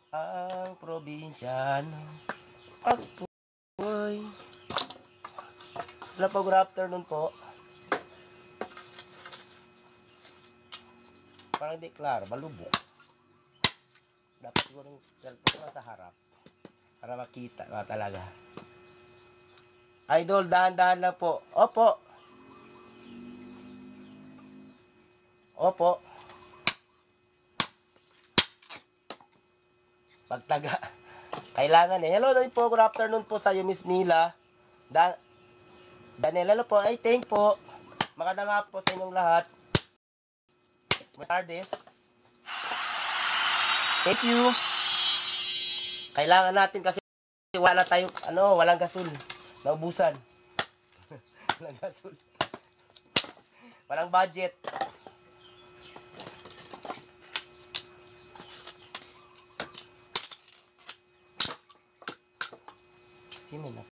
ang probinsyano. Apoy. Wala po, good afternoon po. Parang di klaro, malubok. Dapat siguro yung cellphone ko sa harap para makita ka talaga. Idol, dahan-dahan lang po. Opo. Opo. Pagtaga. Kailangan eh. Hello din po. Good afternoon po sa iyo, Miss Mila. Daniel, hello po. Ay, thank po. Maganda nga po sa inyong lahat. Mas Ardes. Thank you. Kailangan natin kasi wala tayong, walang gasol. Naubusan. Walang gasol. Walang budget. Sino na?